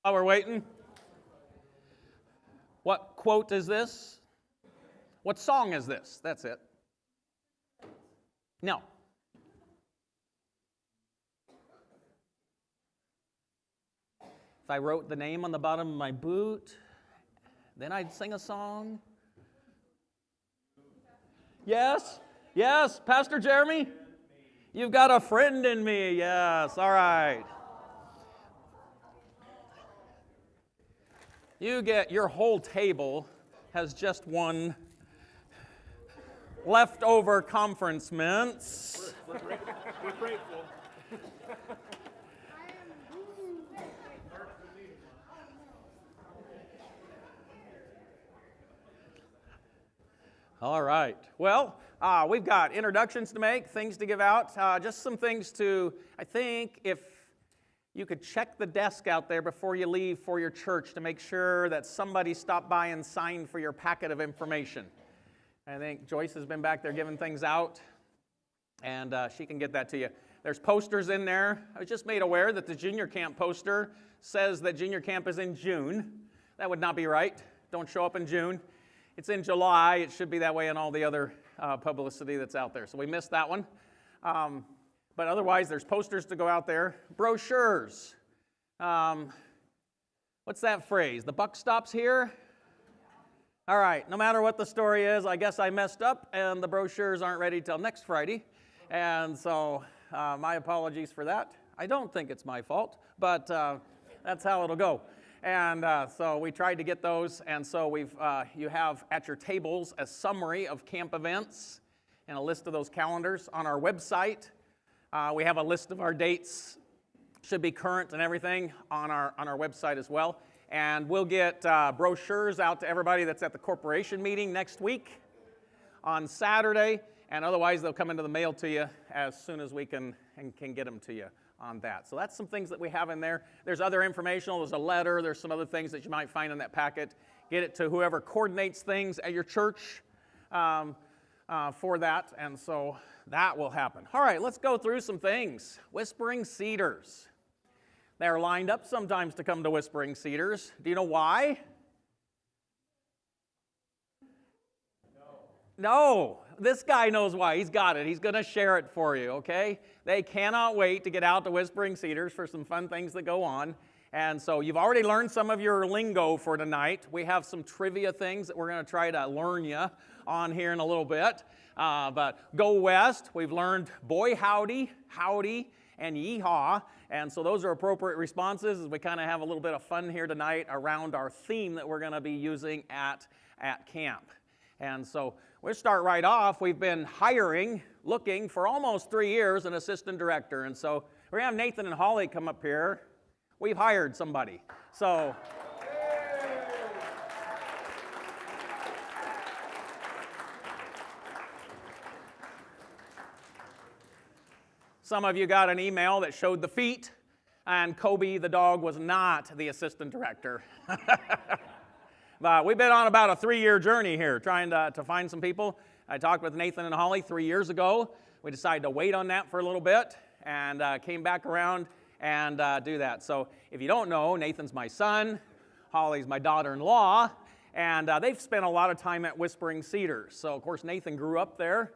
While we're waiting, what quote is this? What song is this? That's it. No. If I wrote the name on the bottom of my boot, then I'd sing a song. Yes? Yes, Pastor Jeremy? You've got a friend in me. Yes, all right. You get your whole table has just one leftover conference mints. We're grateful. All right. Well, we've got introductions to make, things to give out, just some things to, I think, if you could check the desk out there before you leave for your church to make sure that somebody stopped by and signed for your packet of information. I think Joyce has been back there giving things out, and she can get that to you. There's posters in there. I was just made aware that the junior camp poster says that junior camp is in June. That would not be right. Don't show up in June. It's in July. It should be that way in all the other publicity that's out there. So we missed that one. But otherwise, there's posters to go out there. Brochures. What's that phrase? The buck stops here? All right. No matter what the story is, I guess I messed up, and the brochures aren't ready till next Friday. And so my apologies for that. I don't think it's my fault, but that's how it'll go. And so we tried to get those, and so you have at your tables a summary of camp events and a list of those calendars on our website. We have a list of our dates, should be current and everything on our website as well. And we'll get brochures out to everybody that's at the corporation meeting next week on Saturday, and otherwise they'll come into the mail to you as soon as we can get them to you on that. So that's some things that we have in there. There's other informational, there's a letter, there's some other things that you might find in that packet. Get it to whoever coordinates things at your church for that, and so that will happen. All right, let's go through some things. Whispering Cedars. They're lined up sometimes to come to Whispering Cedars. Do you know why? No. This guy knows why. He's got it. He's going to share it for you, okay? They cannot wait to get out to Whispering Cedars for some fun things that go on. And so you've already learned some of your lingo for tonight. We have some trivia things that we're going to try to learn you on here in a little bit. But go west, we've learned boy howdy, howdy, and yeehaw. And so those are appropriate responses as we kind of have a little bit of fun here tonight around our theme that we're going to be using at camp. And so we'll start right off. We've been looking for almost 3 years, an assistant director. And so we're going to have Nathan and Holly come up here. We've hired somebody. So some of you got an email that showed the feet, and Kobe the dog was not the assistant director. But we've been on about a 3-year journey here trying to find some people. I talked with Nathan and Holly 3 years ago. We decided to wait on that for a little bit and came back around and do that. So if you don't know, Nathan's my son, Holly's my daughter-in-law, and they've spent a lot of time at Whispering Cedars. So, of course, Nathan grew up there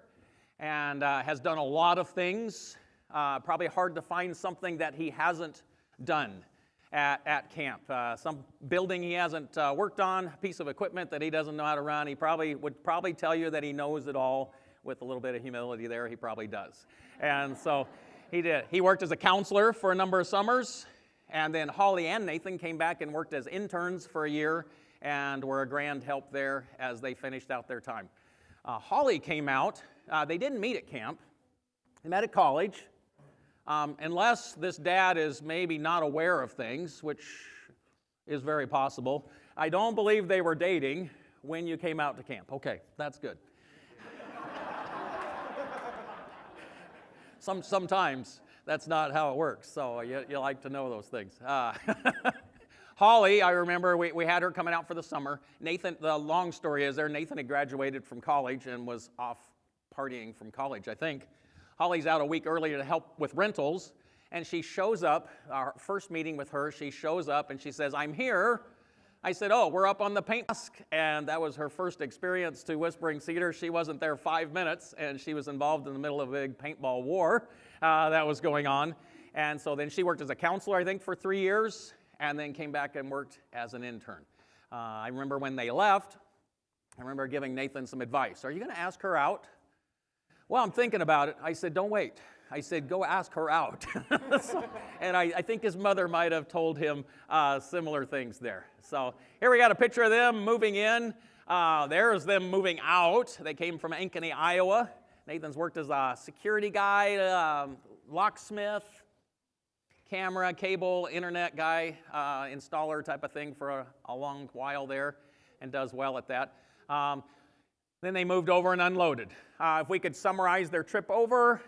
and has done a lot of things. Probably hard to find something that he hasn't done at camp. Some building he hasn't worked on, a piece of equipment that he doesn't know how to run. He would probably tell you that he knows it all. With a little bit of humility there, he probably does. And so he did. He worked as a counselor for a number of summers, and then Holly and Nathan came back and worked as interns for a year and were a grand help there as they finished out their time. Holly came out. They didn't meet at camp. They met at college. Unless this dad is maybe not aware of things, which is very possible. I don't believe they were dating when you came out to camp. Okay, that's good. Sometimes that's not how it works, so you like to know those things. Holly, I remember we had her coming out for the summer. Nathan, the long story is Nathan had graduated from college and was off partying from college, I think. Holly's out a week earlier to help with rentals, And she shows up, our first meeting with her, she shows up and she says, "I'm here." I said, "Oh, we're up on the paint desk." And that was her first experience to Whispering Cedars. She wasn't there 5 minutes, and she was involved in the middle of a big paintball war that was going on. And so then she worked as a counselor, I think, for 3 years, and then came back and worked as an intern. I remember when they left, I remember giving Nathan some advice. "Are you going to ask her out?" "Well, I'm thinking about it." I said, "Don't wait." I said, "Go ask her out." And I think his mother might have told him similar things there. So here we got a picture of them moving in. There's them moving out. They came from Ankeny, Iowa. Nathan's worked as a security guy, locksmith, camera, cable, internet guy, installer type of thing for a long while there, and does well at that. Then they moved over and unloaded. If we could summarize their trip over,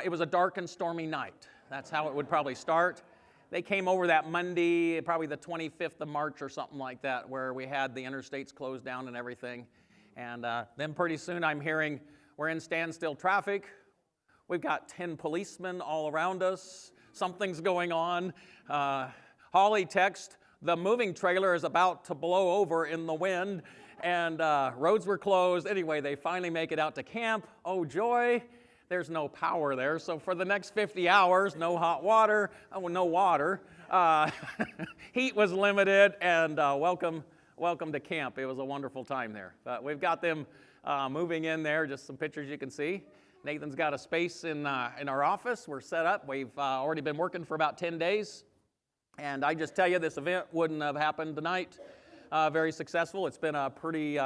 it was a dark and stormy night. That's how it would probably start. They came over that Monday, probably the 25th of March or something like that, where we had the interstates closed down and everything. And then pretty soon I'm hearing we're in standstill traffic. We've got 10 policemen all around us. Something's going on. Holly texts, "The moving trailer is about to blow over in the wind." And roads were closed. Anyway, they finally make it out to camp. Oh, joy. There's no power there. So for the next 50 hours, no hot water, no water. Heat was limited, and welcome to camp. It was a wonderful time there. But we've got them moving in there, just some pictures you can see. Nathan's got a space in our office. We're set up. We've already been working for about 10 days. And I just tell you, this event wouldn't have happened tonight. Very successful. It's been a pretty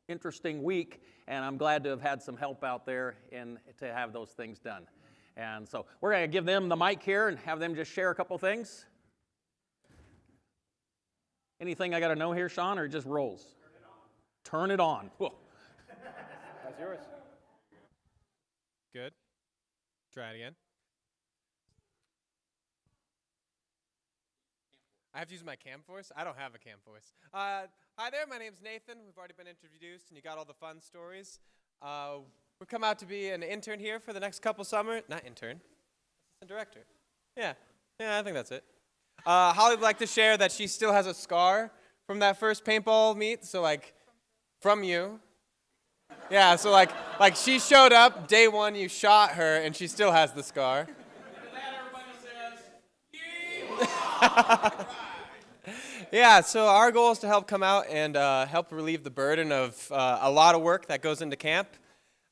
interesting week, and I'm glad to have had some help out there to have those things done. And so we're going to give them the mic here and have them just share a couple things. Anything I got to know here, Sean, or it just rolls? Turn it on. Whoa. That's yours. Good. Try it again. I have to use my cam voice? I don't have a cam voice. Hi there, my name's Nathan. We've already been introduced, and you got all the fun stories. We've come out to be an intern here for the next couple summers. Not intern, assistant director. Yeah, I think that's it. Holly would like to share that she still has a scar from that first paintball meet, so like, from you. Yeah, so like she showed up, day one you shot her, and she still has the scar. Yeah, so our goal is to help come out and help relieve the burden of a lot of work that goes into camp.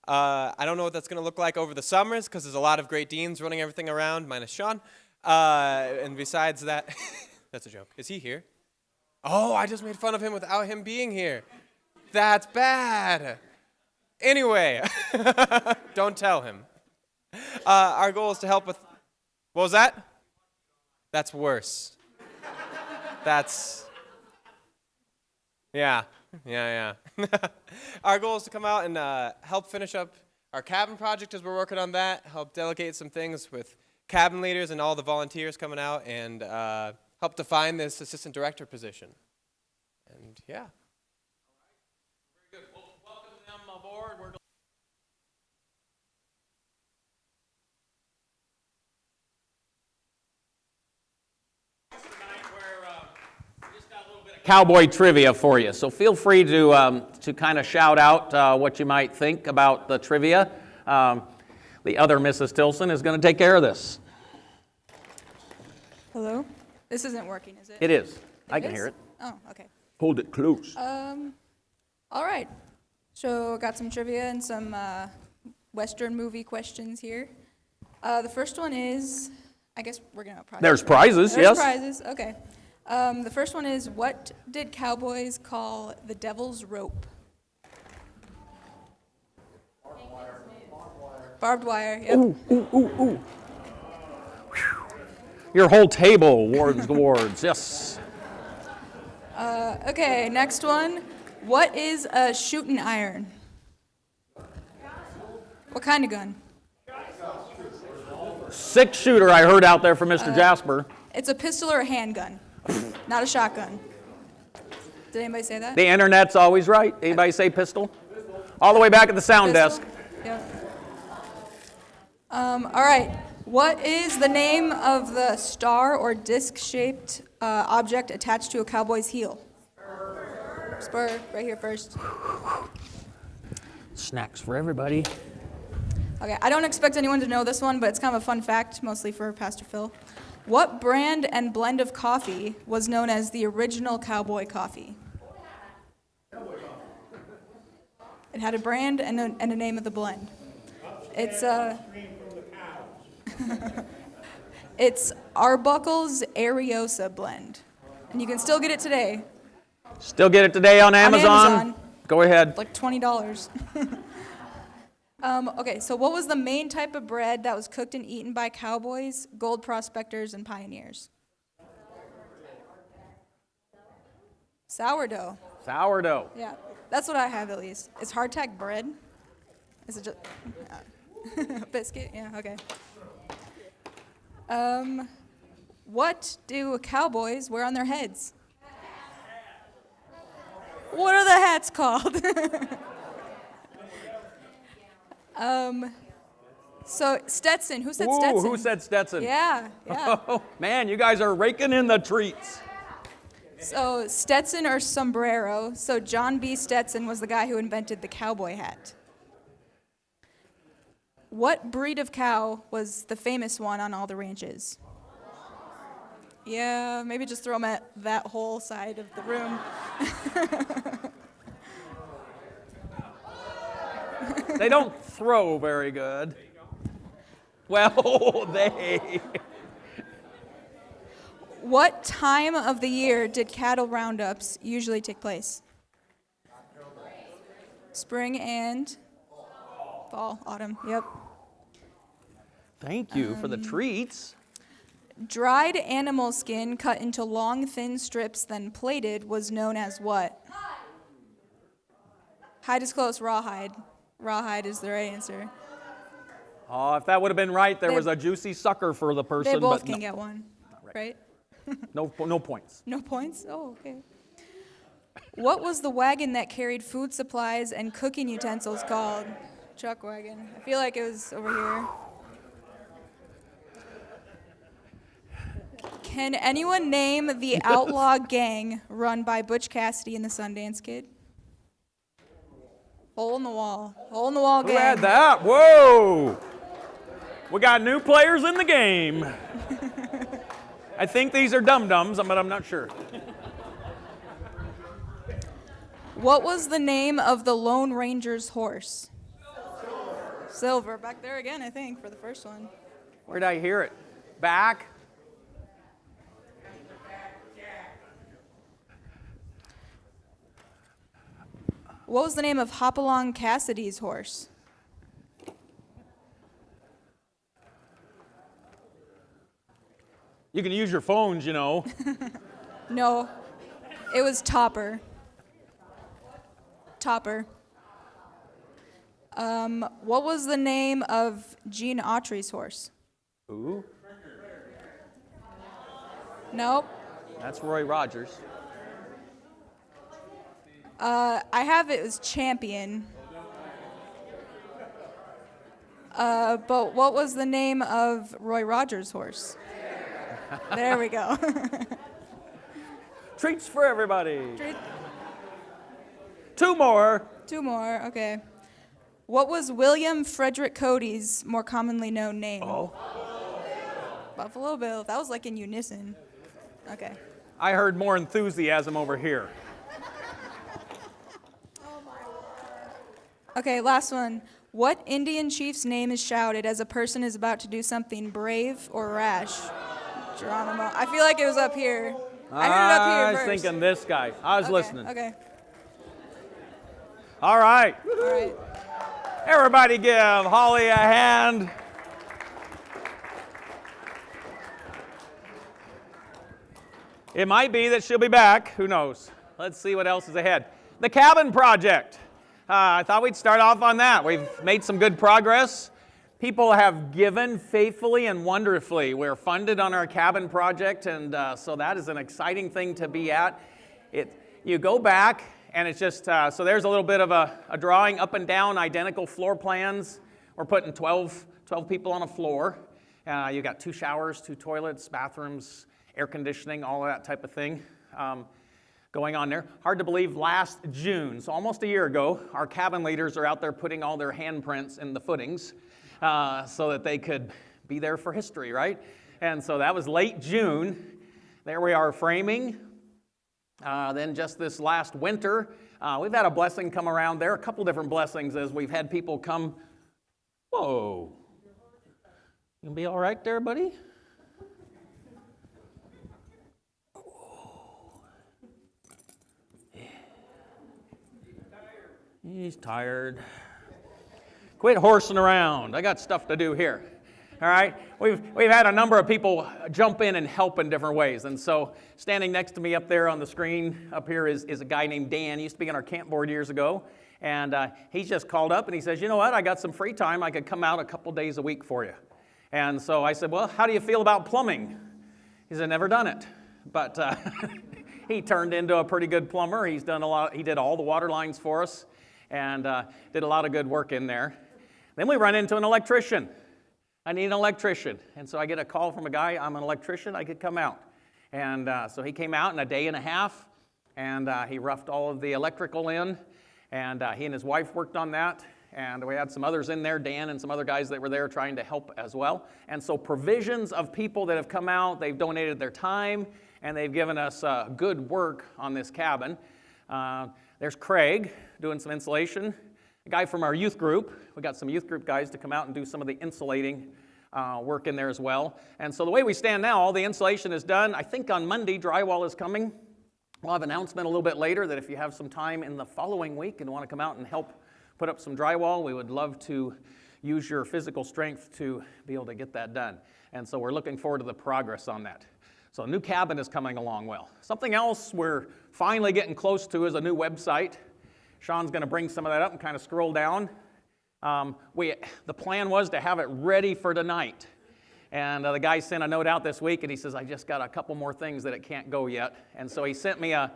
I don't know what that's going to look like over the summers because there's a lot of great deans running everything around, minus Sean. And besides that, that's a joke. Is he here? Oh, I just made fun of him without him being here. That's bad. Anyway, don't tell him. Our goal is to help with, what was that? That's worse. Yeah. Our goal is to come out and help finish up our cabin project as we're working on that, help delegate some things with cabin leaders and all the volunteers coming out, and help define this assistant director position. And yeah. Very good. Well, welcome them aboard. We're cowboy trivia for you. So feel free to kind of shout out what you might think about the trivia. The other Mrs. Tilson is going to take care of this. Hello? This isn't working, is it? It is. I can is? hear it. Oh, okay. Hold it close. All right. So got some trivia and some Western movie questions here. The first one is, I guess we're going to have prizes. There's prizes, There's yes. prizes, okay. The first one is, what did cowboys call the devil's rope? Barbed wire. Yep. Ooh. Your whole table awards, yes. Okay, next one. What is a shooting iron? What kind of gun? 6-shooter I heard out there from Mr. Jasper. It's a pistol or a handgun, not a shotgun. Did anybody say that? The internet's always right. Anybody say pistol? All the way back at the sound Pistol? desk. Yep. All right. What is the name of the star or disc-shaped object attached to a cowboy's heel? Spur, right here first. Snacks for everybody. Okay, I don't expect anyone to know this one, but it's kind of a fun fact, mostly for Pastor Phil. What brand and blend of coffee was known as the original cowboy coffee? It had a brand and a name of the blend. It's it's Arbuckle's Ariosa blend, and you can still get it today. Still get it today on Amazon? Amazon. Go ahead. Like $20. Okay, so what was the main type of bread that was cooked and eaten by cowboys, gold prospectors, and pioneers? Sourdough. Sourdough. Yeah, that's what I have at least. Is hardtack bread? Is it just biscuit? Yeah, okay. What do cowboys wear on their heads? What are the hats called? So Stetson. Who said Ooh, Stetson? who said Stetson? Yeah, yeah. Oh, man, you guys are raking in the treats. So Stetson or sombrero. So John B. Stetson was the guy who invented the cowboy hat. What breed of cow was the famous one on all the ranches? Yeah, maybe just throw them at that whole side of the room. They don't throw very good. Well, they... What time of the year did cattle roundups usually take place? Spring and fall, autumn, yep. Thank you for the treats. Dried animal skin cut into long, thin strips, then plated, was known as what? Hide is close, rawhide. Rawhide is the right answer. Oh, if that would have been right, there They- was a juicy sucker for the person. They both but can no, get one, right? no points. No points? Oh, okay. What was the wagon that carried food supplies and cooking utensils called? Chuck wagon. I feel like it was over here. Can anyone name the outlaw gang run by Butch Cassidy and the Sundance Kid? Hole in the wall. Hole in the wall Who gang. had that? Whoa! We got new players in the game. I think these are dum-dums, but I'm not sure. What was the name of the Lone Ranger's horse? Silver. Back there again, I think, for the first one. Where did I hear it? Back? What was the name of Hopalong Cassidy's horse? You can use your phones, you know. No, it was Topper. Topper. What was the name of Gene Autry's horse? Ooh, Nope. that's Roy Rogers. I have it as Champion. But what was the name of Roy Rogers' horse? There we go. Treats for everybody. Treat- Two more. Two more, okay. What was William Frederick Cody's more commonly known name? Oh, Buffalo Bill. That was like in unison. Okay. I heard more enthusiasm over here. Okay, last one. What Indian chief's name is shouted as a person is about to do something brave or rash? Geronimo. I feel like it was up here. I heard it up here I was first. thinking this guy. I was Okay, listening. Okay. All right. All right. Everybody give Holly a hand. It might be that she'll be back. Who knows? Let's see what else is ahead. The cabin project. I thought we'd start off on that. We've made some good progress. People have given faithfully and wonderfully. We're funded on our cabin project, and so that is an exciting thing to be at. You go back, and it's just, so there's a little bit of a drawing up and down, identical floor plans. We're putting 12 people on a floor. You got 2 showers, 2 toilets, bathrooms, air conditioning, all of that type of thing going on there. Hard to believe, last June, so almost a year ago, our cabin leaders are out there putting all their handprints in the footings so that they could be there for history, right? And so that was late June. There we are framing. Then just this last winter, we've had a blessing come around there, a couple different blessings as we've had people come. Whoa. You gonna be all right there, buddy? He's tired. Quit horsing around. I got stuff to do here. All right? We've had a number of people jump in and help in different ways. And so standing next to me up there on the screen up here is a guy named Dan. He used to be on our camp board years ago. And he's just called up and he says, you know what? I got some free time. I could come out a couple days a week for you. And so I said, well, how do you feel about plumbing? He said, never done it. But he turned into a pretty good plumber. He's done a lot. He did all the water lines for us and did a lot of good work in there. Then we run into an electrician. I need an electrician. And so I get a call from a guy, I'm an electrician, I could come out. And so he came out in a day and a half, and he roughed all of the electrical in, and he and his wife worked on that. And we had some others in there, Dan and some other guys that were there trying to help as well. And so provisions of people that have come out, they've donated their time, and they've given us good work on this cabin. There's Craig doing some insulation. A guy from our youth group. We got some youth group guys to come out and do some of the insulating work in there as well. And so the way we stand now, all the insulation is done. I think on Monday, drywall is coming. We'll have an announcement a little bit later that if you have some time in the following week and want to come out and help put up some drywall, we would love to use your physical strength to be able to get that done. And so we're looking forward to the progress on that. So a new cabin is coming along well. Something else we're finally getting close to is a new website. Sean's going to bring some of that up and kind of scroll down. The plan was to have it ready for tonight. And the guy sent a note out this week, and he says, I just got a couple more things that it can't go yet. And so he sent me a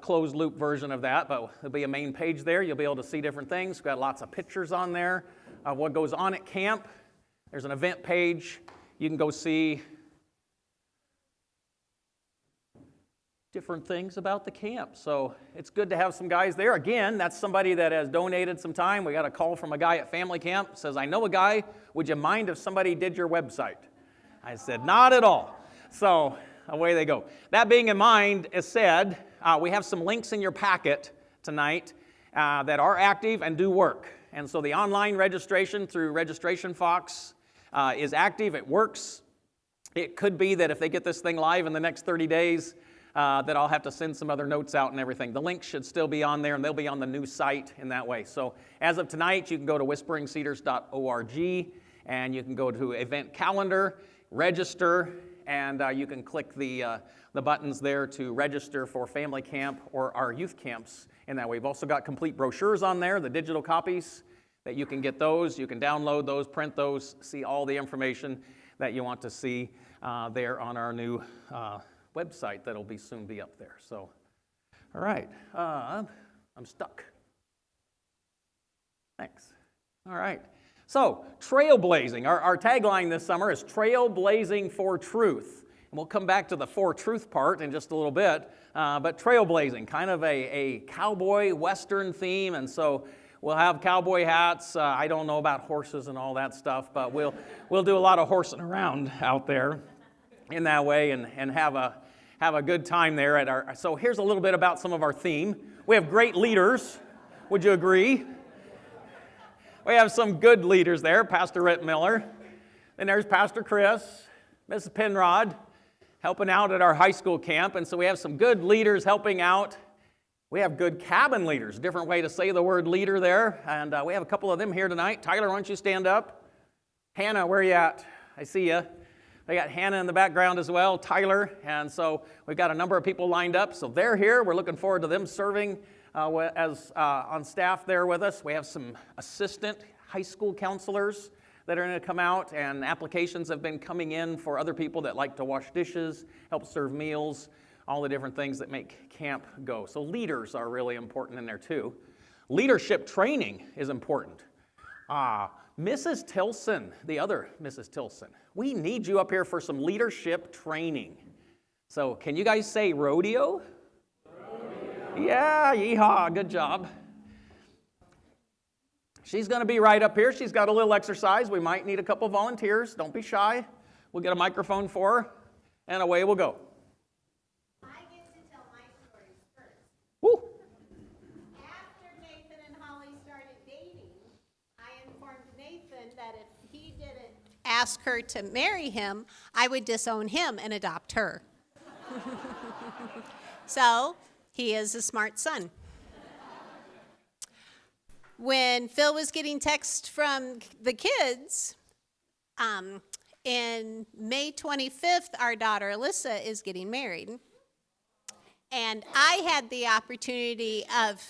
closed-loop version of that, but there'll be a main page there. You'll be able to see different things. We've got lots of pictures on there of what goes on at camp. There's an event page. You can go see different things about the camp. So it's good to have some guys there. Again, that's somebody that has donated some time. We got a call from a guy at family camp. Says, I know a guy. Would you mind if somebody did your website? I said, not at all. So away they go. That being in mind, as said, we have some links in your packet tonight that are active and do work. And so the online registration through Registration Fox is active. It works. It could be that if they get this thing live in the next 30 days, that I'll have to send some other notes out and everything. The links should still be on there, and they'll be on the new site in that way. So as of tonight, you can go to whisperingcedars.org, and you can go to event calendar, register, and you can click the buttons there to register for family camp or our youth camps in that way. We've also got complete brochures on there, the digital copies, that you can get those. You can download those, print those, see all the information that you want to see there on our new website that'll soon be up there. So, all right, I'm stuck. Thanks. All right. So, trailblazing. Our tagline this summer is Trailblazing for Truth. And we'll come back to the for truth part in just a little bit. But trailblazing, kind of a cowboy western theme. And so we'll have cowboy hats. I don't know about horses and all that stuff, but we'll do a lot of horsing around out there in that way and have a good time there at our. So here's a little bit about some of our theme. We have great leaders. Would you agree? We have some good leaders there. Pastor Rhett Miller. Then there's Pastor Chris, Mrs. Penrod, helping out at our high school camp. And so we have some good leaders helping out. We have good cabin leaders, different way to say the word leader there. And we have a couple of them here tonight. Tyler, why don't you stand up? Hannah, where are you at? I see you. We got Hannah in the background as well, Tyler. And so we've got a number of people lined up. So they're here. We're looking forward to them serving as on staff there with us. We have some assistant high school counselors that are going to come out, and applications have been coming in for other people that like to wash dishes, help serve meals, all the different things that make camp go. So leaders are really important in there too. Leadership training is important. Mrs. Tilson, the other Mrs. Tilson, we need you up here for some leadership training. So can you guys say rodeo? Rodeo. Yeah, yeehaw, good job. She's going to be right up here. She's got a little exercise. We might need a couple volunteers. Don't be shy. We'll get a microphone for her, and away we'll go. I get to tell my story first. Woo! After Nathan and Holly started dating, I informed Nathan that if he didn't ask her to marry him, I would disown him and adopt her. So, he is a smart son. When Phil was getting texts from the kids, in May 25th, our daughter Alyssa is getting married. And I had the opportunity of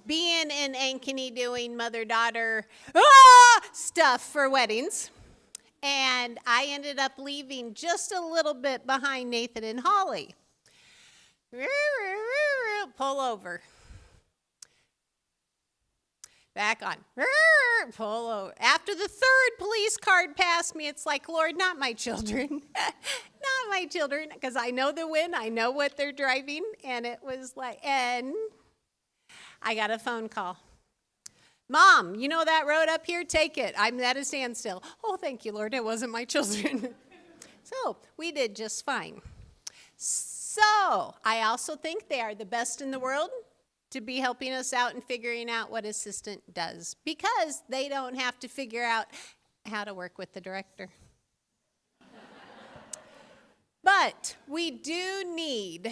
being in Ankeny doing mother-daughter stuff for weddings. And I ended up leaving just a little bit behind Nathan and Holly. Pull over. Back on. Pull over. After the third police car passed me, it's like, Lord, not my children. Not my children, because I know the wind, I know what they're driving, and it was like, and I got a phone call. Mom, you know that road up here? Take it. I'm at a standstill. Oh, thank you, Lord, it wasn't my children. So we did just fine. So I also think they are the best in the world to be helping us out and figuring out what assistant does, because they don't have to figure out how to work with the director. But we do need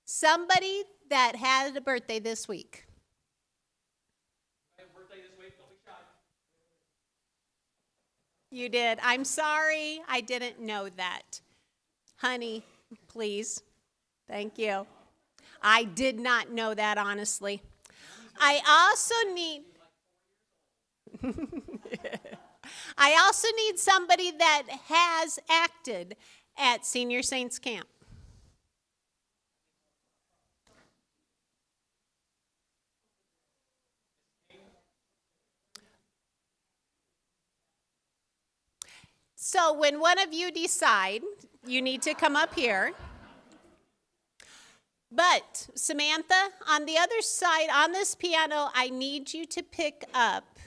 somebody that had a birthday this week. You did. I'm sorry. I didn't know that. Honey, please. Thank you. I did not know that, honestly. I also need somebody that has acted at Senior Saints Camp. So when one of you decide, you need to come up here. But Samantha, on the other side, on this piano, I need you to pick up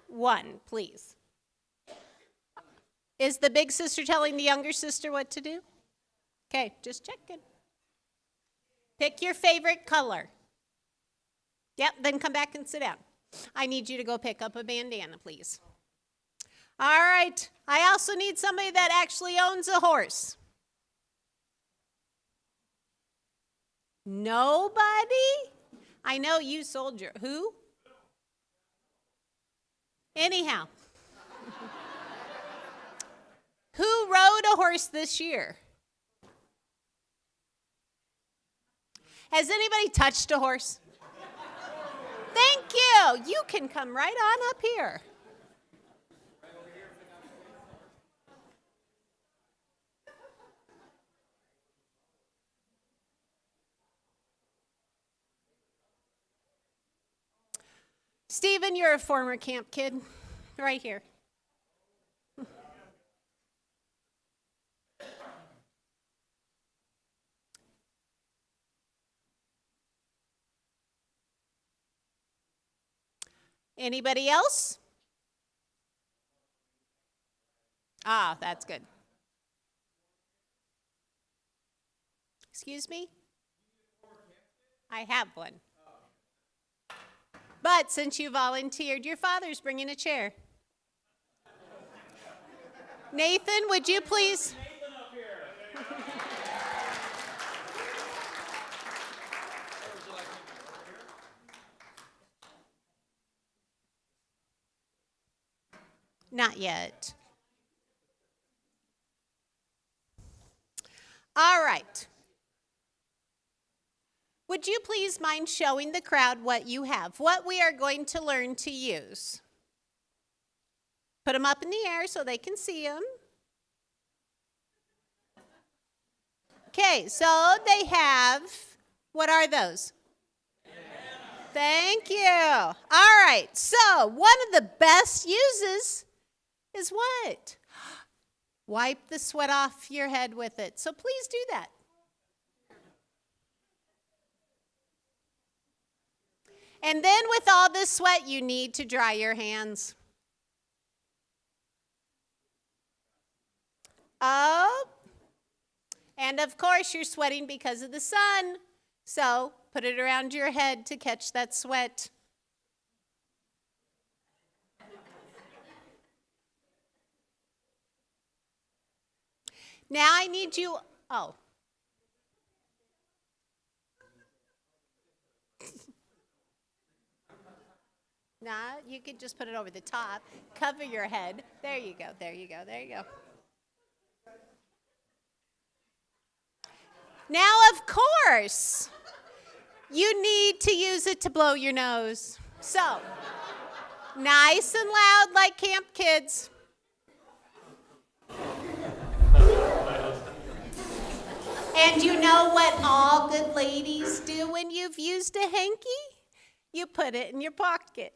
one, please. Is the big sister telling the younger sister what to do? Okay, just checking. Pick your favorite color. Yep, then come back and sit down. I need you to go pick up a bandana, please. All right, I also need somebody that actually owns a horse. Nobody? I know you, soldier. Who? Anyhow. Who rode a horse this year? Has anybody touched a horse? Thank you. You can come right on up here. Stephen, you're a former camp kid, right here. Anybody else? Ah, that's good. Excuse me? I have one. But since you volunteered, your father's bringing a chair. Nathan, would you please? Nathan up here. Not yet. All right. Would you please mind showing the crowd what you have, what we are going to learn to use? Put them up in the air so they can see them. Okay, so they have, what are those? Thank you. All right, so one of the best uses is what? Wipe the sweat off your head with it. So please do that. And then with all this sweat, you need to dry your hands. Oh, and of course you're sweating because of the sun. So put it around your head to catch that sweat. Now I need you, oh. Nah, you could just put it over the top, cover your head. There you go, there you go, there you go. Now, of course, you need to use it to blow your nose. So, nice and loud like camp kids. And you know what all good ladies do when you've used a hanky? You put it in your pocket.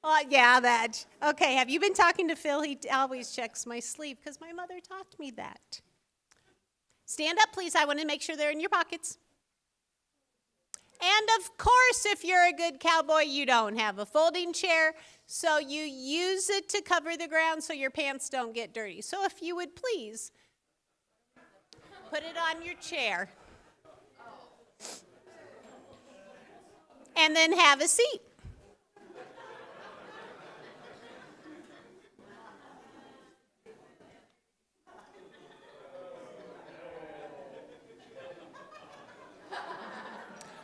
Oh, yeah, that. Okay, have you been talking to Phil? He always checks my sleeve because my mother taught me that. Stand up, please. I want to make sure they're in your pockets. And of course, if you're a good cowboy, you don't have a folding chair, so you use it to cover the ground so your pants don't get dirty. So if you would please, put it on your chair. And then have a seat.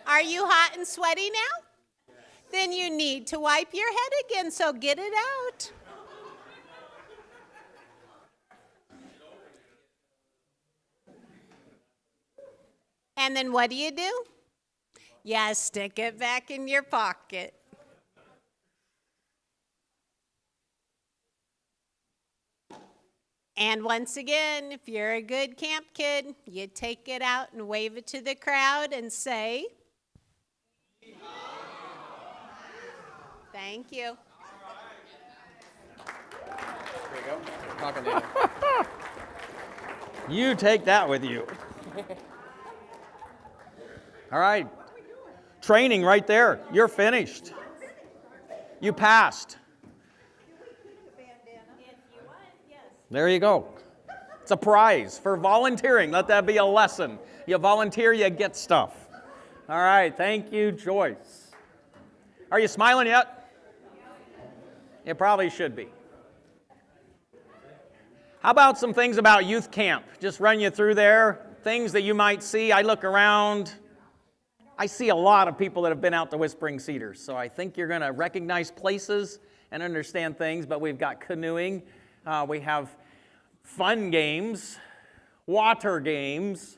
Are you hot and sweaty now? Then you need to wipe your head again, so get it out. And then what do? Yeah, stick it back in your pocket. And once again, if you're a good camp kid, you take it out and wave it to the crowd and say, thank you. There you go. Talking to you. You take that with you. All right. Training right there. You're finished. You passed. There you go. It's a prize for volunteering. Let that be a lesson. You volunteer, you get stuff. All right. Thank you, Joyce. Are you smiling yet? You probably should be. How about some things about youth camp? Just run you through there. Things that you might see. I look around. I see a lot of people that have been out to Whispering Cedars. So I think you're going to recognize places and understand things. But we've got canoeing. We have fun games, water games.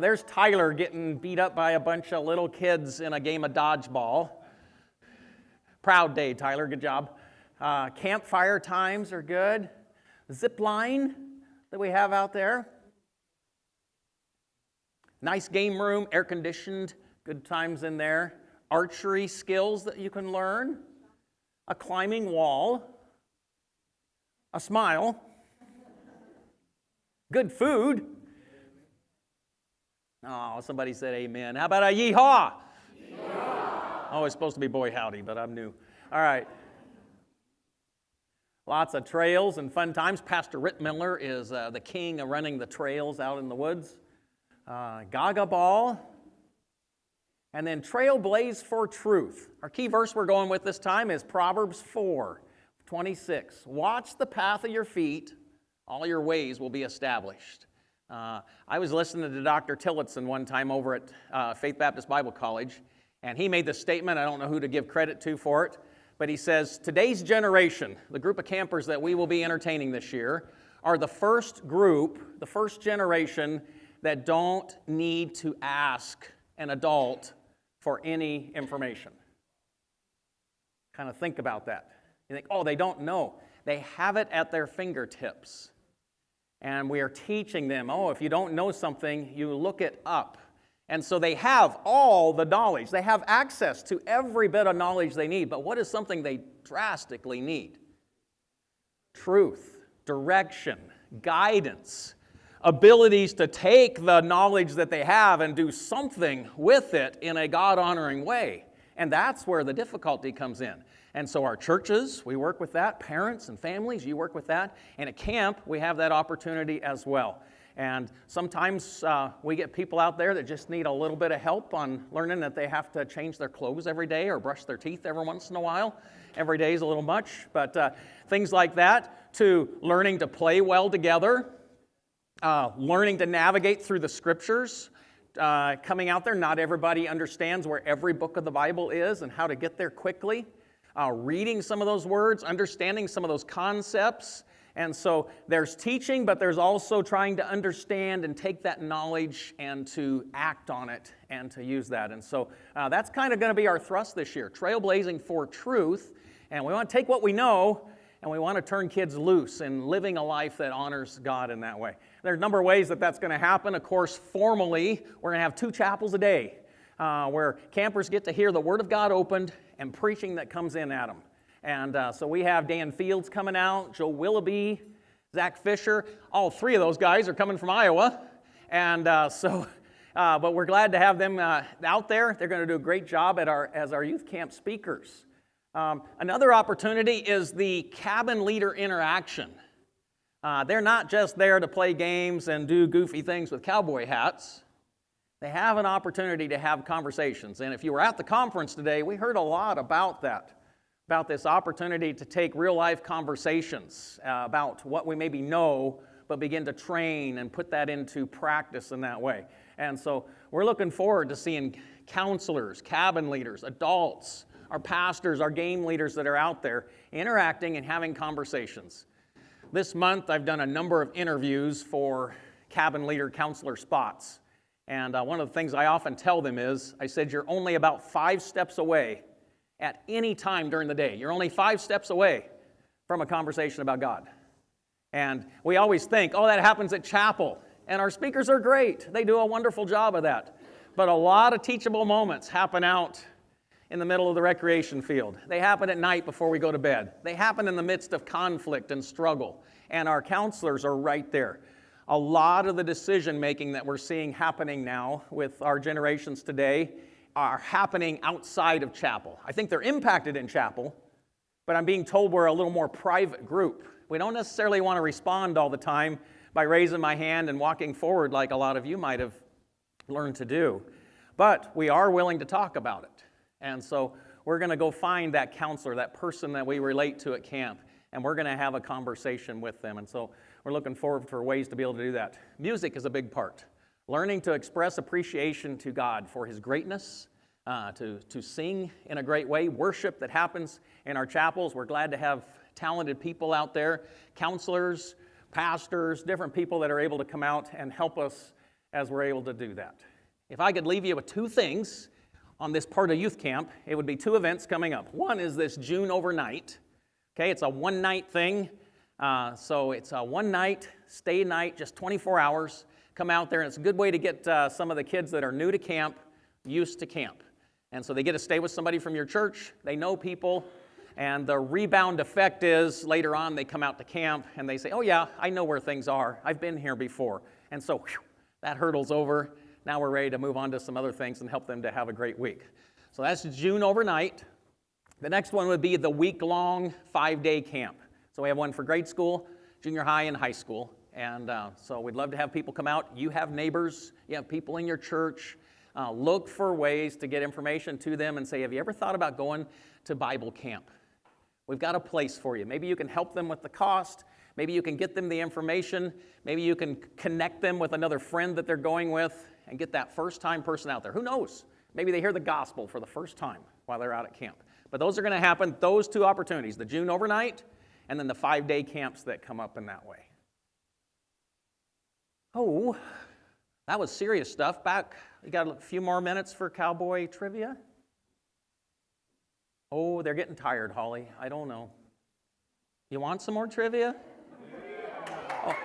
There's Tyler getting beat up by a bunch of little kids in a game of dodgeball. Proud day, Tyler. Good job. Campfire times are good. Zip line that we have out there. Nice game room, air conditioned, good times in there. Archery skills that you can learn. A climbing wall. A smile. Good food. Oh, somebody said amen. How about a yeehaw? Yeehaw. Oh, it's supposed to be boy howdy, but I'm new. All right. Lots of trails and fun times. Pastor Rittmiller is the king of running the trails out in the woods. Gaga Ball. And then Trailblaze for Truth. Our key verse we're going with this time is Proverbs 4:26. Watch the path of your feet, all your ways will be established. I was listening to Dr. Tillotson one time over at Faith Baptist Bible College, and he made this statement. I don't know who to give credit to for it, but he says, today's generation, the group of campers that we will be entertaining this year, are the first group, the first generation that don't need to ask an adult for any information. Kind of think about that. You think, oh, they don't know. They have it at their fingertips. And we are teaching them, oh, if you don't know something, you look it up. And so they have all the knowledge. They have access to every bit of knowledge they need. But what is something they drastically need? Truth, direction, guidance, abilities to take the knowledge that they have and do something with it in a God-honoring way. And that's where the difficulty comes in. And so our churches, we work with that. Parents and families, you work with that. And at camp, we have that opportunity as well. And sometimes we get people out there that just need a little bit of help on learning that they have to change their clothes every day or brush their teeth every once in a while. Every day is a little much, but things like that, to learning to play well together, learning to navigate through the scriptures, coming out there. Not everybody understands where every book of the Bible is and how to get there quickly. Reading some of those words, understanding some of those concepts. And so there's teaching, but there's also trying to understand and take that knowledge and to act on it and to use that. And so that's kind of going to be our thrust this year, trailblazing for truth. And we want to take what we know and we want to turn kids loose in living a life that honors God in that way. There's a number of ways that that's going to happen. Of course, formally, we're going to have 2 chapels a day where campers get to hear the Word of God opened and preaching that comes in at them. And so we have Dan Fields coming out, Joe Willoughby, Zach Fisher. All 3 of those guys are coming from Iowa. And but we're glad to have them out there. They're going to do a great job as our youth camp speakers. Another opportunity is the cabin leader interaction. They're not just there to play games and do goofy things with cowboy hats. They have an opportunity to have conversations. And if you were at the conference today, we heard a lot about that, about this opportunity to take real-life conversations about what we maybe know, but begin to train and put that into practice in that way. And so we're looking forward to seeing counselors, cabin leaders, adults, our pastors, our game leaders that are out there interacting and having conversations. This month, I've done a number of interviews for cabin leader counselor spots. And one of the things I often tell them is, I said, you're only about 5 steps away at any time during the day. You're only 5 steps away from a conversation about God. And we always think, oh, that happens at chapel. And our speakers are great. They do a wonderful job of that. But a lot of teachable moments happen out in the middle of the recreation field. They happen at night before we go to bed. They happen in the midst of conflict and struggle. And our counselors are right there. A lot of the decision-making that we're seeing happening now with our generations today are happening outside of chapel. I think they're impacted in chapel, but I'm being told we're a little more private group. We don't necessarily want to respond all the time by raising my hand and walking forward like a lot of you might have learned to do. But we are willing to talk about it. And so we're going to go find that counselor, that person that we relate to at camp, and we're going to have a conversation with them. And so we're looking forward for ways to be able to do that. Music is a big part. Learning to express appreciation to God for His greatness, to sing in a great way, worship that happens in our chapels. We're glad to have talented people out there, counselors, pastors, different people that are able to come out and help us as we're able to do that. If I could leave you with 2 things on this part of youth camp, it would be 2 events coming up. One is this June overnight. Okay, it's a one-night thing. So it's a one-night, stay night, just 24 hours. Come out there, and it's a good way to get some of the kids that are new to camp used to camp. And so they get to stay with somebody from your church. They know people. And the rebound effect is later on they come out to camp and they say, oh yeah, I know where things are. I've been here before. And so that hurdle's over. Now we're ready to move on to some other things and help them to have a great week. So that's June overnight. The next one would be the week-long 5-day camp. So we have one for grade school, junior high, and high school. And so we'd love to have people come out. You have neighbors. You have people in your church. Look for ways to get information to them and say, have you ever thought about going to Bible camp? We've got a place for you. Maybe you can help them with the cost. Maybe you can get them the information. Maybe you can connect them with another friend that they're going with and get that first-time person out there. Who knows? Maybe they hear the gospel for the first time while they're out at camp. But those are going to happen, those 2 opportunities, the June overnight and then the 5-day camps that come up in that way. Oh, that was serious stuff. Back, we got a few more minutes for cowboy trivia. Oh, they're getting tired, Holly. I don't know. You want some more trivia? Oh.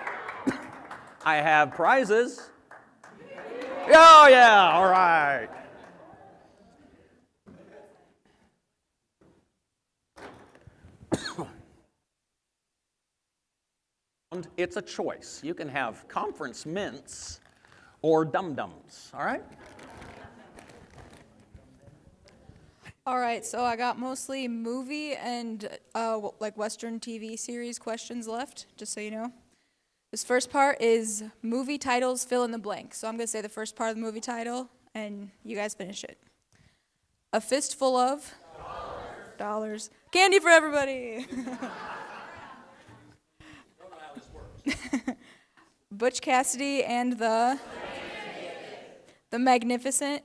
I have prizes. Oh, yeah, all right. It's a choice. You can have conference mints or dum-dums, all right? All right, so I got mostly movie and like Western TV series questions left, just so you know. This first part is movie titles, fill in the blank. So I'm going to say the first part of the movie title, and you guys finish it. A Fistful of Dollars. Candy for everybody. Butch Cassidy and the Magnificent.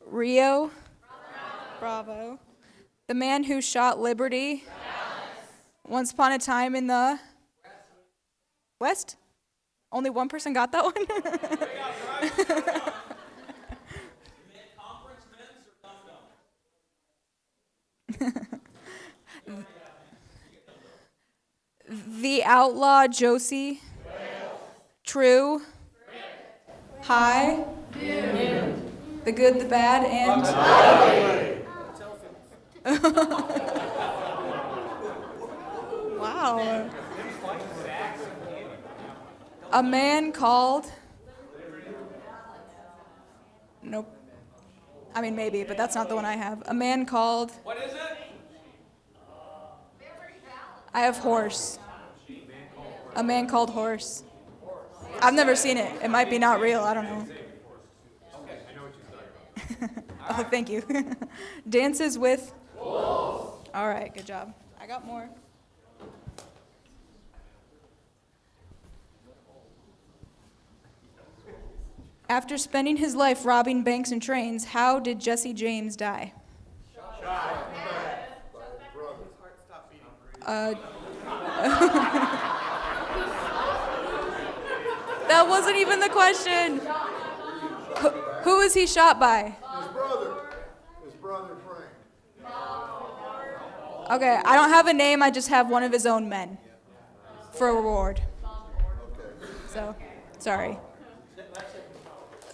Rio. Bravo. The Man Who Shot Liberty. Once Upon a Time in the West? Only one person got that one? The Outlaw Josie. True. High. The Good, the Bad, and... Wow. A Man Called... Nope. I mean, maybe, but that's not the one I have. A Man Called... What is it? I have Horse. A Man Called Horse. I've never seen it. It might be not real. I don't know. Oh, thank you. Dances with Wolves. All right, good job. I got more. After spending his life robbing banks and trains, how did Jesse James die? That wasn't even the question. Who is he shot by? His brother Frank. Okay, I don't have a name, I just have one of his own men for a reward. So, sorry.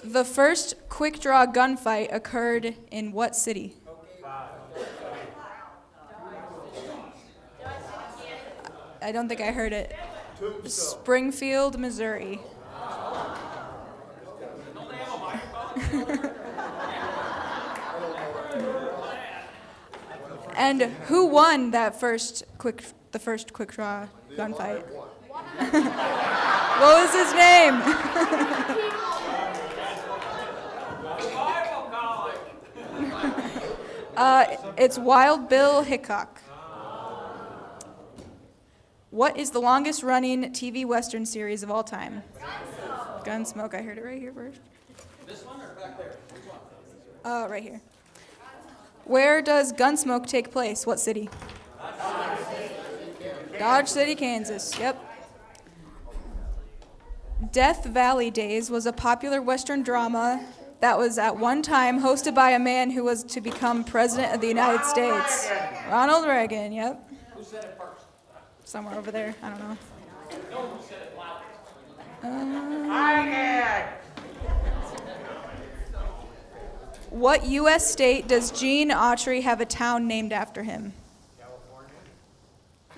The first quick draw gunfight occurred in what city? I don't think I heard it. Springfield, Missouri. And who won that first quick draw gunfight? What was his name? It's Wild Bill Hickok. What is the longest running TV Western series of all time? Gunsmoke. I heard it right here first. This one or back there? Which one? Right here. Where does Gunsmoke take place? What city? Dodge City, Kansas. Yep. Death Valley Days was a popular Western drama that was at one time hosted by a man who was to become president of the United States. Ronald Reagan, yep. Who said it first? Somewhere over there, I don't know. No, who said it loudest? I did. What U.S. state does Gene Autry have a town named after him? California.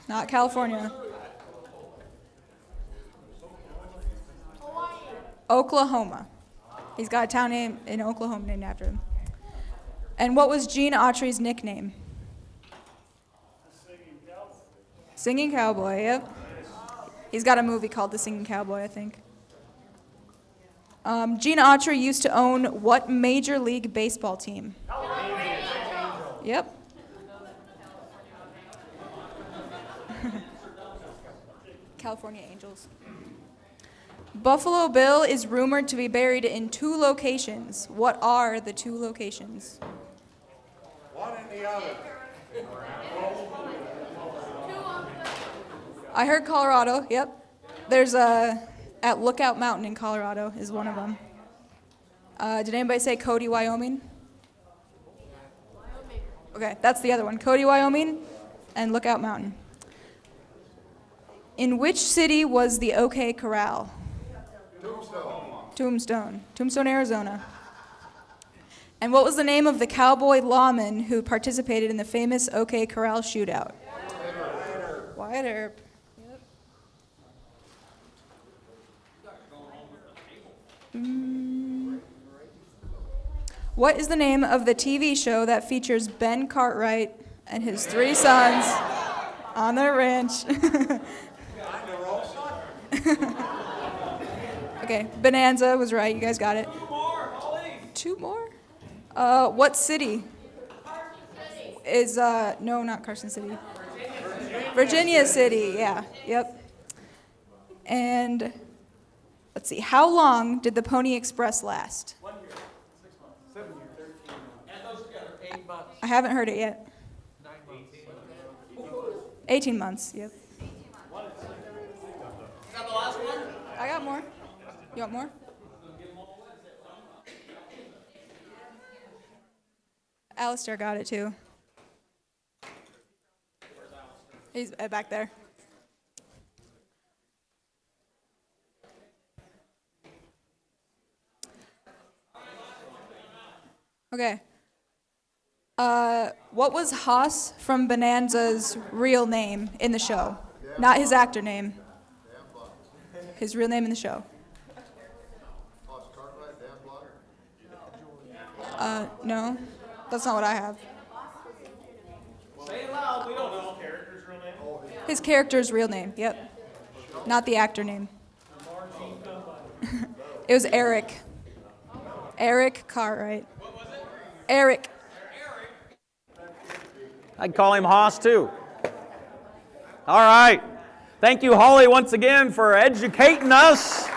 Not California. Oklahoma. He's got a town name in Oklahoma named after him. And what was Gene Autry's nickname? Singing Cowboy, yep. He's got a movie called The Singing Cowboy, I think. Gene Autry used to own what Major League Baseball team? Yep. California Angels. Buffalo Bill is rumored to be buried in 2 locations. What are the 2 locations? One and the other. I heard Colorado, yep. There's at Lookout Mountain in Colorado is one of them. Did anybody say Cody, Wyoming? Okay, that's the other one. Cody, Wyoming, and Lookout Mountain. In which city was the OK Corral? Tombstone, Arizona. And what was the name of the cowboy lawman who participated in the famous OK Corral shootout? Wyatt Earp. Yep. What is the name of the TV show that features Ben Cartwright and his 3 sons on their ranch? Okay, Bonanza was right. You guys got it. 2 more? What city? Is, no, not Carson City. Virginia City, yeah, yep. And let's see, how long did the Pony Express last? 1 year, 6 months, 7 years, 13 months. Add those together, 8 months. I haven't heard it yet. 9 months. 18 months, yep. Is that the last one? I got more. You want more? Alistair got it too. He's back there. Okay. What was Haas from Bonanza's real name in the show? Not his actor name. His real name in the show. No, that's not what I have. Say it loud. We don't know. Character's real name? His character's real name, yep. Not the actor name. It was Eric. Eric Cartwright. What was it? Eric. I'd call him Haas too. All right. Thank you, Holly, once again for educating us.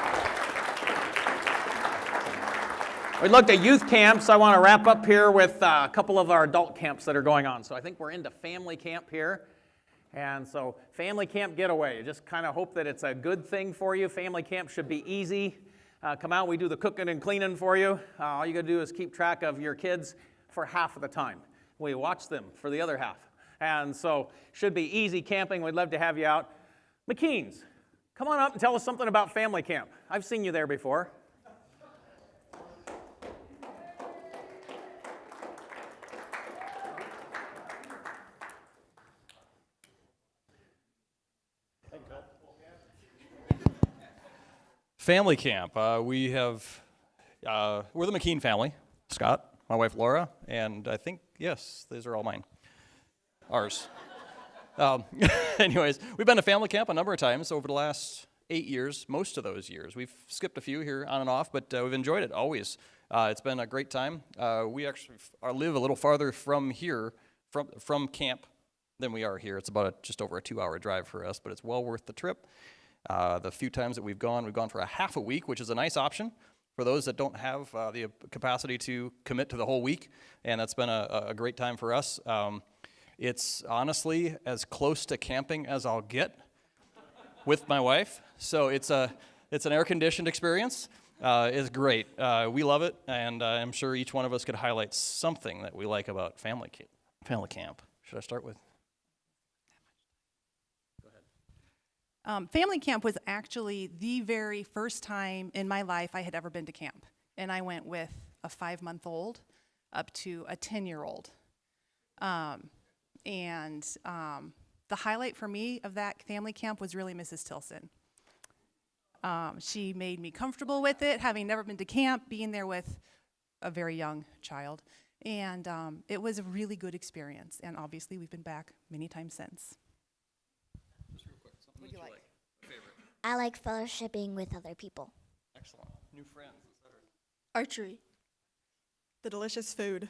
We looked at youth camps. I want to wrap up here with a couple of our adult camps that are going on. So I think we're into family camp here. And so family camp getaway. You just kind of hope that it's a good thing for you. Family camp should be easy. Come out, we do the cooking and cleaning for you. All you got to do is keep track of your kids for half of the time. We watch them for the other half. And so should be easy camping. We'd love to have you out. McKeans, come on up and tell us something about family camp. I've seen you there before. Family camp. We're the McKean family. Scott, my wife Laura, and I think, yes, these are all mine. Ours. Anyways, we've been to family camp a number of times over the last 8 years, most of those years. We've skipped a few here on and off, but we've enjoyed it always. It's been a great time. We actually live a little farther from here, from camp, than we are here. It's about just over a 2-hour drive for us, but it's well worth the trip. The few times that we've gone for a half a week, which is a nice option for those that don't have the capacity to commit to the whole week, and that's been a great time for us. It's honestly as close to camping as I'll get with my wife, so it's an air-conditioned experience. It's great. We love it, and I'm sure each one of us could highlight something that we like about family camp. Should I start with? Family camp was actually the very first time in my life I had ever been to camp. And I went with a 5-month-old up to a 10-year-old. The highlight for me of that family camp was really Mrs. Tilson. She made me comfortable with it, having never been to camp, being there with a very young child. And it was a really good experience. And obviously, we've been back many times since. What do you like? Favorite? I like fellowshipping with other people. Excellent. New friends, etc. Archery. The delicious food.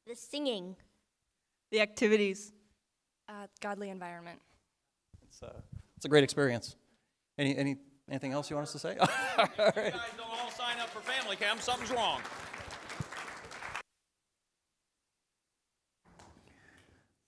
The singing. The activities. Godly environment. It's a great experience. Anything else you want us to say? All right. You guys don't all sign up for family camp. Something's wrong.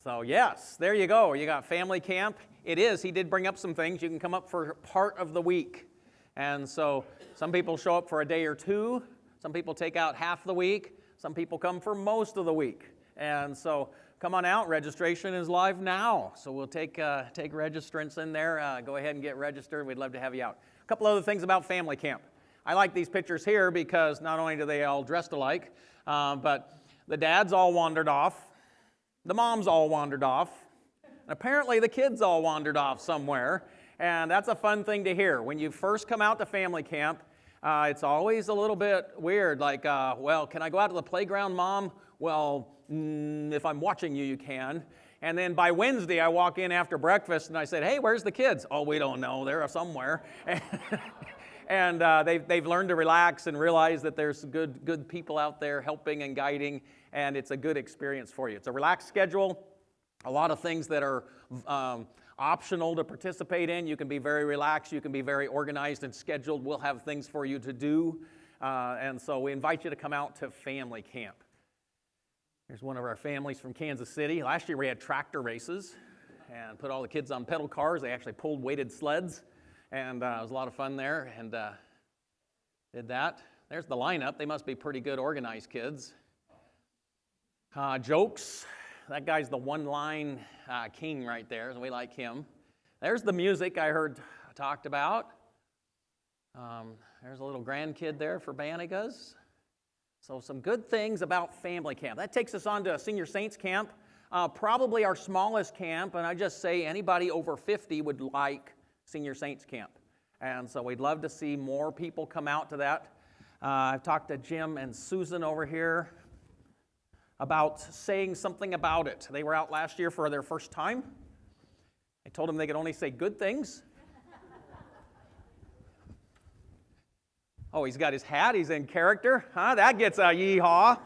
So yes, there you go. You got family camp. It is. He did bring up some things. You can come up for part of the week. And so some people show up for a day or two. Some people take out half the week. Some people come for most of the week. And so come on out. Registration is live now. So we'll take registrants in there. Go ahead and get registered. We'd love to have you out. A couple other things about family camp. I like these pictures here because not only do they all dressed alike, but the dads all wandered off, the moms all wandered off, and apparently the kids all wandered off somewhere. And that's a fun thing to hear. When you first come out to family camp, it's always a little bit weird, like, well, can I go out to the playground, Mom? Well, if I'm watching you, you can. And then by Wednesday, I walk in after breakfast and I said, hey, where's the kids? Oh, we don't know. They're somewhere. And they've learned to relax and realize that there's good people out there helping and guiding, and it's a good experience for you. It's a relaxed schedule, a lot of things that are optional to participate in. You can be very relaxed. You can be very organized and scheduled. We'll have things for you to do. And so we invite you to come out to family camp. Here's one of our families from Kansas City. Last year we had tractor races and put all the kids on pedal cars. They actually pulled weighted sleds, and it was a lot of fun there, and did that. There's the lineup. They must be pretty good organized kids. Jokes. That guy's the one-line king right there, so we like him. There's the music I heard talked about. There's a little grandkid there for Bannegas. So some good things about family camp. That takes us on to Senior Saints Camp, probably our smallest camp, and I just say anybody over 50 would like Senior Saints Camp. And so we'd love to see more people come out to that. I've talked to Jim and Susan over here about saying something about it. They were out last year for their first time. I told them they could only say good things. Oh, he's got his hat. He's in character. Huh? That gets a yeehaw.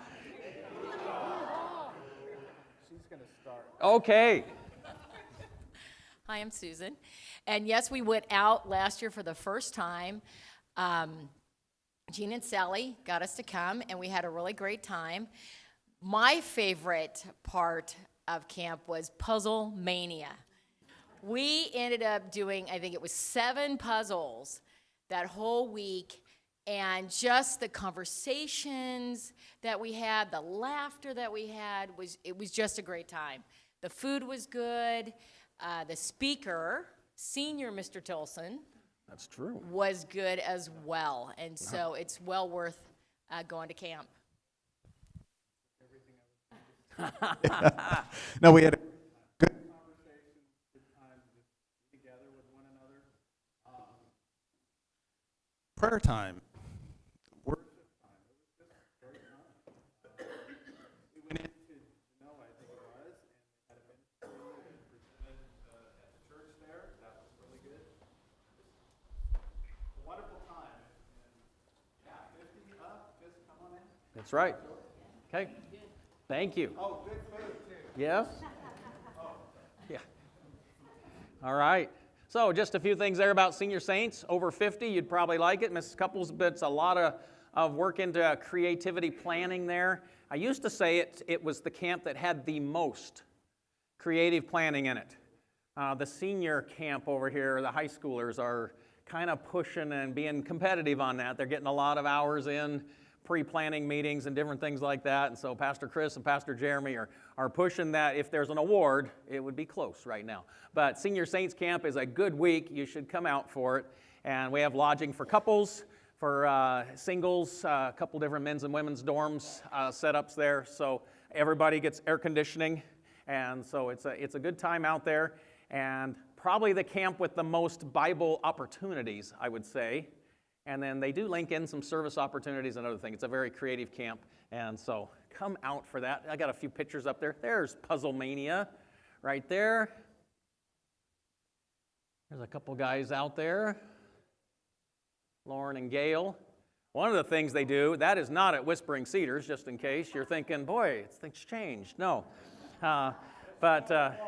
She's going to start. Okay. Hi, I'm Susan. And yes, we went out last year for the first time. Jean and Sally got us to come, and we had a really great time. My favorite part of camp was Puzzle Mania. We ended up doing, I think it was 7 puzzles that whole week, and just the conversations that we had, the laughter that we had, it was just a great time. The food was good. The speaker, Senior Mr. Tolson, that's true, was good as well, and so it's well worth going to camp. No, we had a good conversation, good time just together with one another. Prayer time, worship time. It was just a great time. We went into Genoa, I think it was, and had a ministry that presented at the church there. That was really good. A wonderful time. And yeah, 50 up, just come on in. That's right. Okay. Thank you. Oh, good food too. Yes? Yeah. All right. So just a few things there about Senior Saints. Over 50, you'd probably like it. Mrs. Couples, but it's a lot of work into creativity planning there. I used to say it was the camp that had the most creative planning in it. The senior camp over here, the high schoolers, are kind of pushing and being competitive on that. They're getting a lot of hours in, pre-planning meetings and different things like that. And so Pastor Chris and Pastor Jeremy are pushing that. If there's an award, it would be close right now. But Senior Saints Camp is a good week. You should come out for it. And we have lodging for couples, for singles, a couple different men's and women's dorms setups there. So everybody gets air conditioning. And so it's a good time out there. And probably the camp with the most Bible opportunities, I would say. And then they do link in some service opportunities and other things. It's a very creative camp, and so come out for that. I got a few pictures up there. There's Puzzle Mania right there. There's a couple guys out there, Lauren and Gail. One of the things they do, that is not at Whispering Cedars, just in case you're thinking, boy, things changed. No. But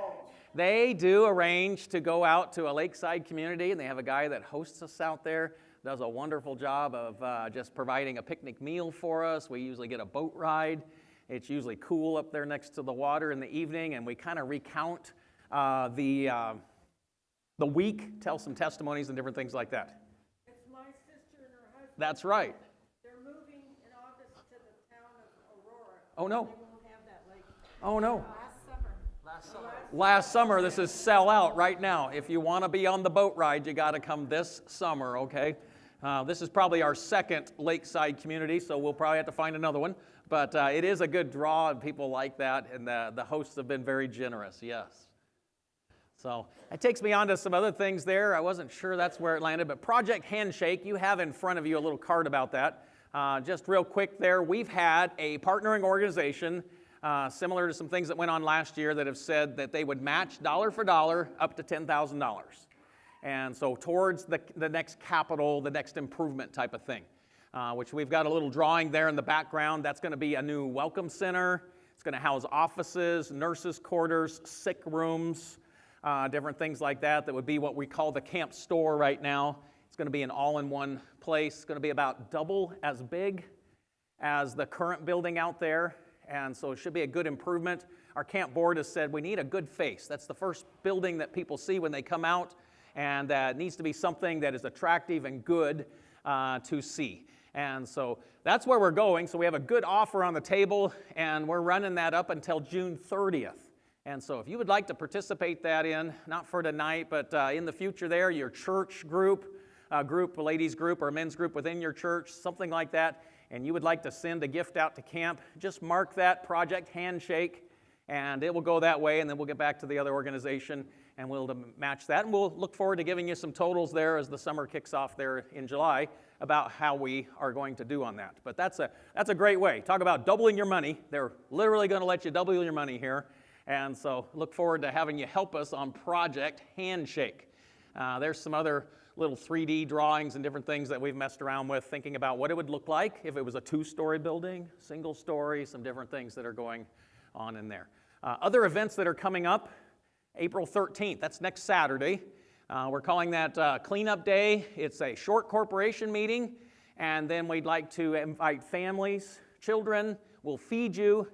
they do arrange to go out to a lakeside community, and they have a guy that hosts us out there. Does a wonderful job of just providing a picnic meal for us. We usually get a boat ride. It's usually cool up there next to the water in the evening, and we kind of recount the week, tell some testimonies and different things like that. It's my sister and her husband. That's right. They're moving in August to the town of Aurora. Oh, no. They won't have that like Oh, no. last summer. Last summer, this is sell out right now. If you want to be on the boat ride, you got to come this summer, okay? This is probably our second lakeside community, so we'll probably have to find another one. But it is a good draw, and people like that, and the hosts have been very generous, yes. So it takes me on to some other things there. I wasn't sure that's where it landed, but Project Handshake, you have in front of you a little card about that. Just real quick there, we've had a partnering organization similar to some things that went on last year that have said that they would match dollar for dollar up to $10,000. And so towards the next capital, the next improvement type of thing, which we've got a little drawing there in the background. That's going to be a new welcome center. It's going to house offices, nurses' quarters, sick rooms, different things like that. That would be what we call the camp store right now. It's going to be an all-in-one place. It's going to be about double as big as the current building out there. And so it should be a good improvement. Our camp board has said we need a good face. That's the first building that people see when they come out. And it needs to be something that is attractive and good to see. And so that's where we're going. So we have a good offer on the table, and we're running that up until June 30th. And so if you would like to participate that in, not for tonight, but in the future there, your church group, a ladies group or a men's group within your church, something like that, and you would like to send a gift out to camp, just mark that Project Handshake, and it will go that way, and then we'll get back to the other organization, and we'll match that. And we'll look forward to giving you some totals there as the summer kicks off there in July about how we are going to do on that. But that's a great way. Talk about doubling your money. They're literally going to let you double your money here. And so look forward to having you help us on Project Handshake. There's some other little 3D drawings and different things that we've messed around with, thinking about what it would look like if it was a 2-story building, single story, some different things that are going on in there. Other events that are coming up, April 13th, that's next Saturday. We're calling that Cleanup Day. It's a short corporation meeting, and then we'd like to invite families, children. We'll feed you.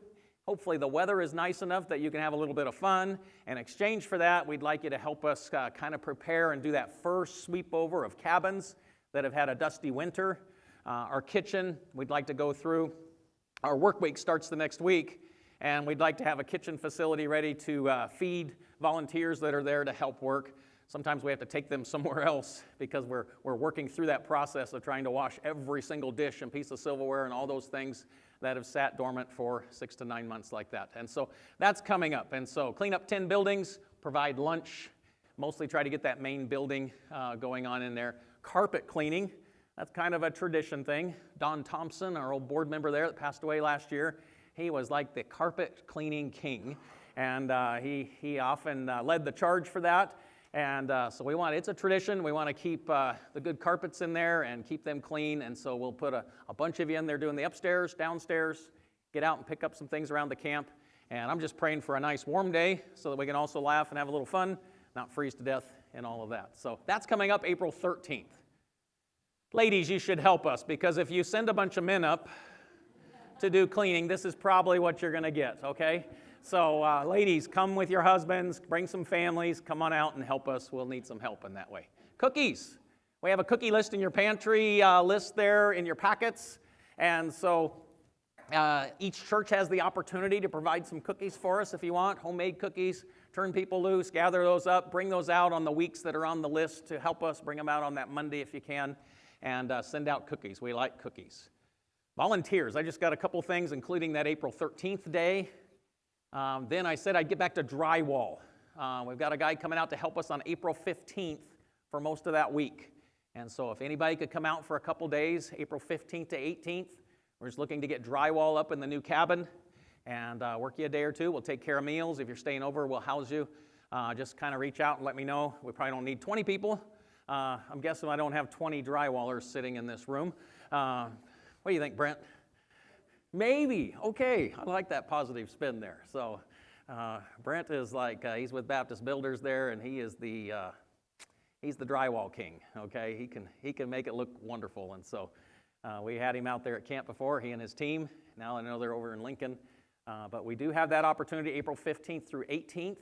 Hopefully the weather is nice enough that you can have a little bit of fun. In exchange for that, we'd like you to help us kind of prepare and do that first sweep over of cabins that have had a dusty winter. Our kitchen, we'd like to go through. Our work week starts the next week, and we'd like to have a kitchen facility ready to feed volunteers that are there to help work. Sometimes we have to take them somewhere else because we're working through that process of trying to wash every single dish and piece of silverware and all those things that have sat dormant for 6 to 9 months like that. And so that's coming up. And so clean up 10 buildings, provide lunch, mostly try to get that main building going on in there. Carpet cleaning, that's kind of a tradition thing. Don Thompson, our old board member there that passed away last year, he was like the carpet cleaning king. And he often led the charge for that. And so it's a tradition. We want to keep the good carpets in there and keep them clean. And so we'll put a bunch of you in there doing the upstairs, downstairs, get out and pick up some things around the camp. And I'm just praying for a nice warm day so that we can also laugh and have a little fun, not freeze to death and all of that. So that's coming up April 13th. Ladies, you should help us, because if you send a bunch of men up to do cleaning, this is probably what you're going to get, okay? So ladies, come with your husbands, bring some families, come on out and help us. We'll need some help in that way. Cookies. We have a cookie list in your pantry list there in your packets. And so each church has the opportunity to provide some cookies for us if you want, homemade cookies. Turn people loose, gather those up, bring those out on the weeks that are on the list to help us. Bring them out on that Monday if you can, and send out cookies. We like cookies. Volunteers. I just got a couple things, including that April 13th day. Then I said I'd get back to drywall. We've got a guy coming out to help us on April 15th for most of that week. And so if anybody could come out for a couple days, April 15th to 18th, we're just looking to get drywall up in the new cabin and work you a day or two. We'll take care of meals. If you're staying over, we'll house you. Just kind of reach out and let me know. We probably don't need 20 people. I'm guessing I don't have 20 drywallers sitting in this room. What do you think, Brent? Maybe. Okay. I like that positive spin there. So Brent is like, he's with Baptist Builders there, and he's the drywall king. Okay. He can make it look wonderful. And so we had him out there at camp before, he and his team. Now I know they're over in Lincoln. But we do have that opportunity April 15th through 18th.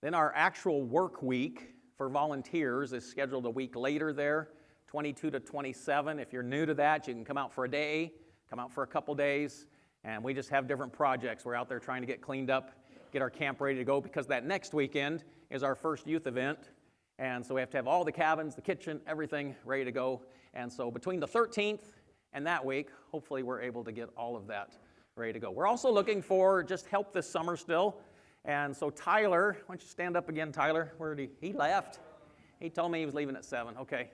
Then our actual work week for volunteers is scheduled a week later there, 22 to 27. If you're new to that, you can come out for a day. Come out for a couple days, and we just have different projects. We're out there trying to get cleaned up, get our camp ready to go, because that next weekend is our first youth event, And so we have to have all the cabins, the kitchen, everything ready to go. And so between the 13th and that week, hopefully we're able to get all of that ready to go. We're also looking for just help this summer still. And so Tyler, why don't you stand up again, Tyler? Where did he left. He told me he was leaving at 7. Okay.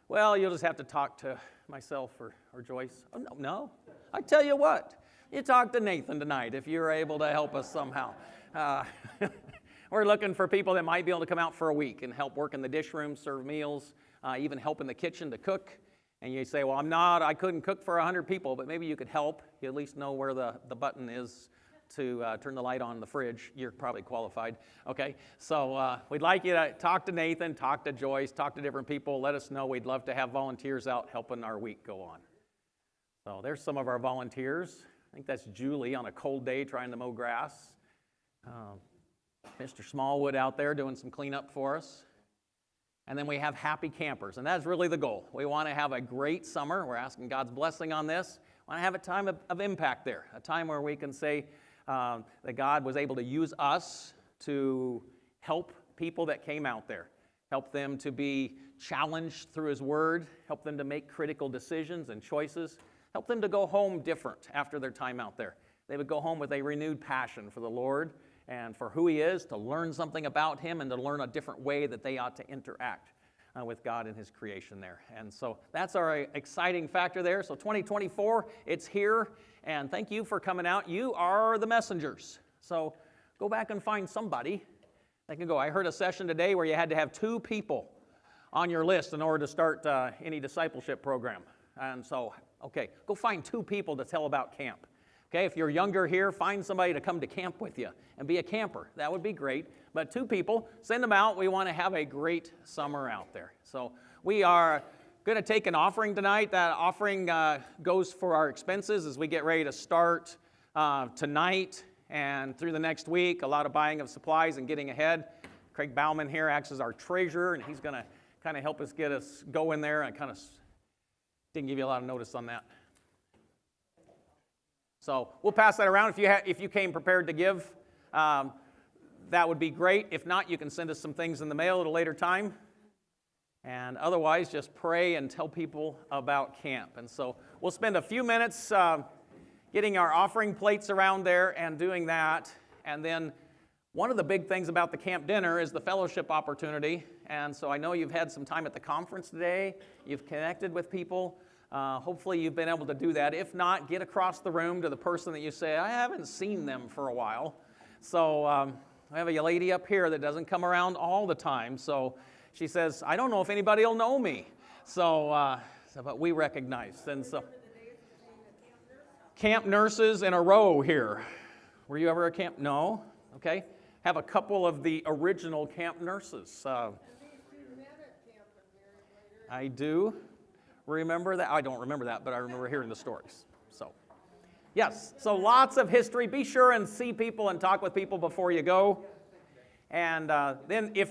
Well, you'll just have to talk to myself or Joyce. Oh, no. I tell you what, you talk to Nathan tonight if you're able to help us somehow. We're looking for people that might be able to come out for a week and help work in the dish room, serve meals, even help in the kitchen to cook. And you say, well, I couldn't cook for 100 people, but maybe you could help. You at least know where the button is to turn the light on in the fridge. You're probably qualified. Okay, so we'd like you to talk to Nathan, talk to Joyce, talk to different people. Let us know. We'd love to have volunteers out helping our week go on. So there's some of our volunteers. I think that's Julie on a cold day trying to mow grass. Mr. Smallwood out there doing some cleanup for us. And then we have happy campers, and that's really the goal. We want to have a great summer. We're asking God's blessing on this. We want to have a time of impact there, a time where we can say that God was able to use us to help people that came out there, help them to be challenged through His Word, help them to make critical decisions and choices, help them to go home different after their time out there. They would go home with a renewed passion for the Lord and for who He is, to learn something about Him and to learn a different way that they ought to interact with God and His creation there. And so that's our exciting factor there. So 2024, it's here, and thank you for coming out. You are the messengers. So go back and find somebody that can go. I heard a session today where you had to have 2 people on your list in order to start any discipleship program. And so, okay, go find 2 people to tell about camp. Okay, if you're younger here, find somebody to come to camp with you and be a camper. That would be great. But 2 people, send them out. We want to have a great summer out there. So we are going to take an offering tonight. That offering goes for our expenses as we get ready to start tonight and through the next week. A lot of buying of supplies and getting ahead. Craig Bauman here acts as our treasurer, and he's going to kind of help us get us going there. I kind of didn't give you a lot of notice on that. So we'll pass that around. If you came prepared to give, that would be great. If not, you can send us some things in the mail at a later time. And otherwise, just pray and tell people about camp. And so we'll spend a few minutes getting our offering plates around there and doing that. And then one of the big things about the camp dinner is the fellowship opportunity. And so I know you've had some time at the conference today. You've connected with people. Hopefully you've been able to do that. If not, get across the room to the person that you say, I haven't seen them for a while. So I have a lady up here that doesn't come around all the time. So she says, I don't know if anybody will know me. So but we recognize. And so camp nurses in a row here. Were you ever a camp? No? Okay. Have a couple of the original camp nurses. I do. Remember that? I don't remember that, but I remember hearing the stories. So, yes, so lots of history. Be sure and see people and talk with people before you go. And then if